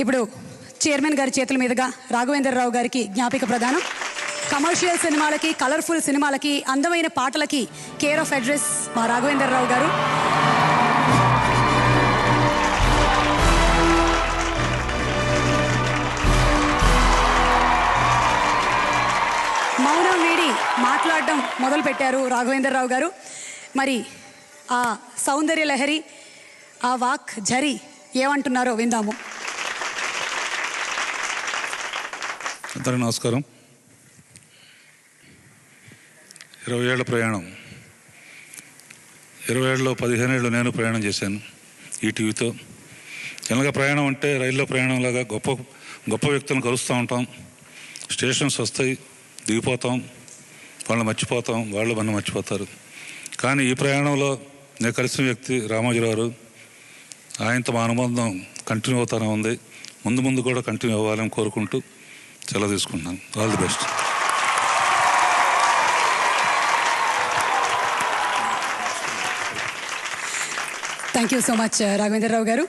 ఇప్పుడు చైర్మన్ గారి చేతుల మీదుగా రాఘవేంద్రరావు గారికి జ్ఞాపిక ప్రదానం. కమర్షియల్ సినిమాలకి, కలర్ఫుల్ సినిమాలకి, అందమైన పాటలకి కేర్ ఆఫ్ అడ్రస్ మా రాఘవేంద్రరావు గారు. మౌనం వీడి మాట్లాడడం మొదలుపెట్టారు రాఘవేంద్రరావు గారు. మరి ఆ సౌందర్య లహరి, ఆ వాక్ ఝరి ఏమంటున్నారో విందాము. అందరికీ నమస్కారం. 20 ఏళ్ల ప్రయాణం. 20 ఏళ్ళలో 15 ఏళ్ళు నేను ప్రయాణం చేశాను ఈ టీవీతో. జనరల్గా ప్రయాణం అంటే రైల్లో ప్రయాణంలాగా గొప్ప గొప్ప వ్యక్తులను కలుస్తూ ఉంటాం. స్టేషన్స్ వస్తాయి, దిగిపోతాం, వాళ్ళని మర్చిపోతాం, వాళ్ళు మన మర్చిపోతారు. కానీ ఈ ప్రయాణంలో నేను కలిసిన వ్యక్తి రామోజీరావు. ఆయనతో మా అనుబంధం కంటిన్యూ అవుతూనే ఉంది. ముందు ముందు కూడా కంటిన్యూ అవ్వాలని కోరుకుంటూ సెలవు తీసుకుంటున్నాను. All the best. Thank you so much Raghavendra Rao గారు.